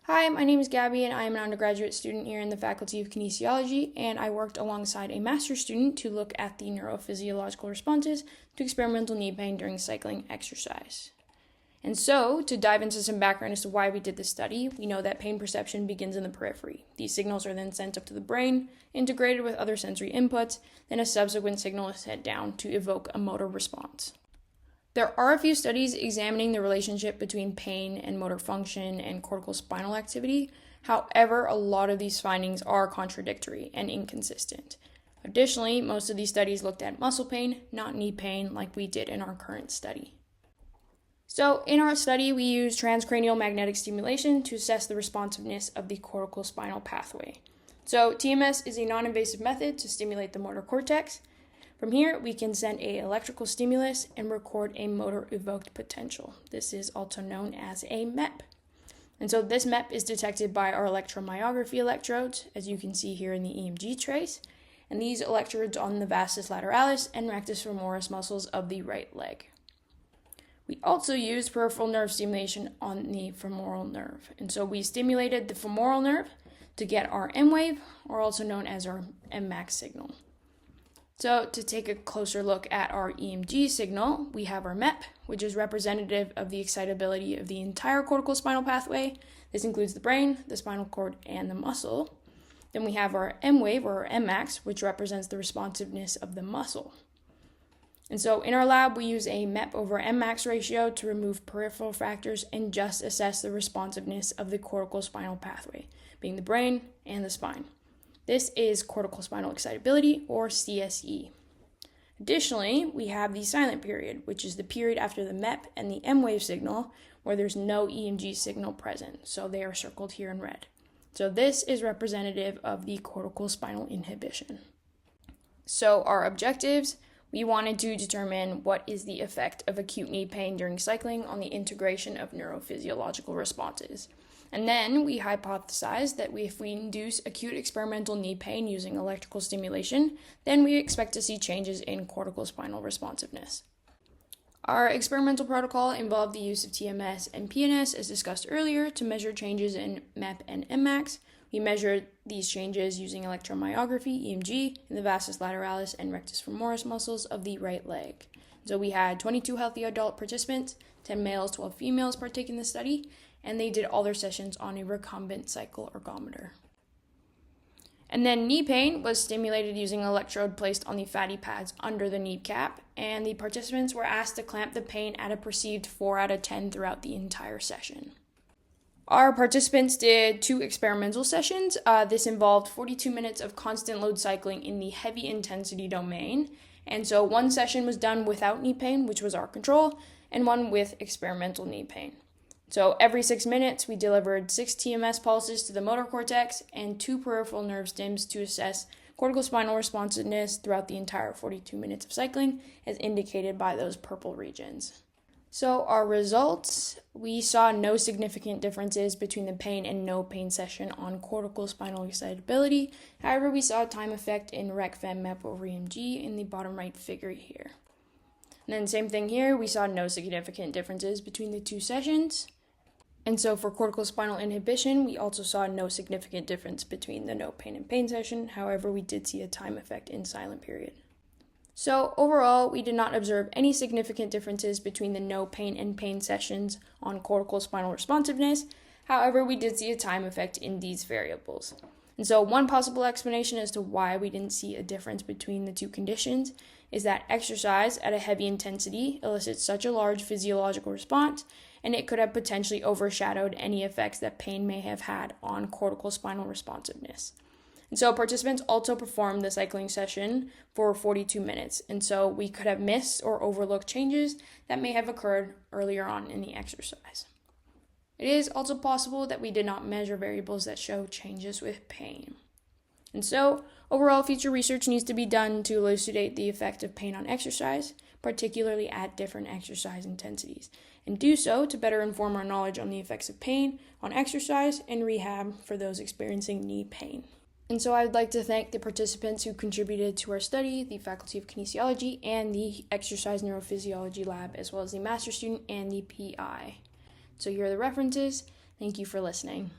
Hi, my name is Gabby, and I am an undergraduate student here in the Faculty of Kinesiology, and I worked alongside a master's student to look at the neurophysiological responses to experimental knee pain during cycling exercise. And so, to dive into some background as to why we did this study, we know that pain perception begins in the periphery. These signals are then sent up to the brain, integrated with other sensory inputs, then a subsequent signal is sent down to evoke a motor response. There are a few studies examining the relationship between pain and motor function and corticospinal activity. However, a lot of these findings are contradictory and inconsistent. Additionally, most of these studies looked at muscle pain, not knee pain, like we did in our current study. So, in our study, we used transcranial magnetic stimulation to assess the responsiveness of the corticospinal pathway. So, TMS is a non-invasive method to stimulate the motor cortex. From here, we can send an electrical stimulus and record a motor evoked potential. This is also known as a MEP. And so this MEP is detected by our electromyography electrodes, as you can see here in the EMG trace. And these electrodes on the vastus lateralis and rectus femoris muscles of the right leg. We also used peripheral nerve stimulation on the femoral nerve. And so we stimulated the femoral nerve to get our M wave, or also known as our Mmax signal. So to take a closer look at our EMG signal, we have our MEP, which is representative of the excitability of the entire corticospinal pathway. This includes the brain, the spinal cord, and the muscle. Then we have our M wave, or our Mmax, which represents the responsiveness of the muscle. And so in our lab, we use a MEP over Mmax ratio to remove peripheral factors and just assess the responsiveness of the corticospinal pathway, being the brain and the spine. This is corticospinal excitability, or CSE. Additionally, we have the silent period, which is the period after the MEP and the M wave signal, where there's no EMG signal present, so they are circled here in red. So this is representative of the corticospinal inhibition. So our objectives, we wanted to determine what is the effect of acute knee pain during cycling on the integration of neurophysiological responses. And then we hypothesized that if we induce acute experimental knee pain using electrical stimulation, then we expect to see changes in corticospinal responsiveness. Our experimental protocol involved the use of TMS and PNS, as discussed earlier, to measure changes in MEP and Mmax. We measured these changes using electromyography, EMG, in the vastus lateralis and rectus femoris muscles of the right leg. So we had 22 healthy adult participants, 10 males, 12 females partake in the study, and they did all their sessions on a recumbent cycle ergometer. And then knee pain was stimulated using an electrode placed on the fatty pads under the kneecap, and the participants were asked to clamp the pain at a perceived 4 out of 10 throughout the entire session. Our participants did 2 experimental sessions. This involved 42 minutes of constant load cycling in the heavy intensity domain. And so one session was done without knee pain, which was our control, and one with experimental knee pain. So every 6 minutes, we delivered 6 TMS pulses to the motor cortex and 2 peripheral nerve stims to assess corticospinal responsiveness throughout the entire 42 minutes of cycling, as indicated by those purple regions. So our results, we saw no significant differences between the pain and no pain session on corticospinal excitability. However, we saw a time effect in rec-fem MEP over EMG in the bottom right figure here. And then same thing here, we saw no significant differences between the 2 sessions. And so for corticospinal inhibition, we also saw no significant difference between the no pain and pain session. However, we did see a time effect in silent period. So overall, we did not observe any significant differences between the no pain and pain sessions on corticospinal responsiveness. However, we did see a time effect in these variables. And so one possible explanation as to why we didn't see a difference between the 2 conditions is that exercise at a heavy intensity elicits such a large physiological response, and it could have potentially overshadowed any effects that pain may have had on corticospinal responsiveness. And so participants also performed the cycling session for 42 minutes, and so we could have missed or overlooked changes that may have occurred earlier on in the exercise. It is also possible that we did not measure variables that show changes with pain. And so, overall, future research needs to be done to elucidate the effect of pain on exercise, particularly at different exercise intensities, and do so to better inform our knowledge on the effects of pain on exercise and rehab for those experiencing knee pain. And so I would like to thank the participants who contributed to our study, the Faculty of Kinesiology, and the Exercise Neurophysiology Lab, as well as the master's student and the PI. So here are the references. Thank you for listening.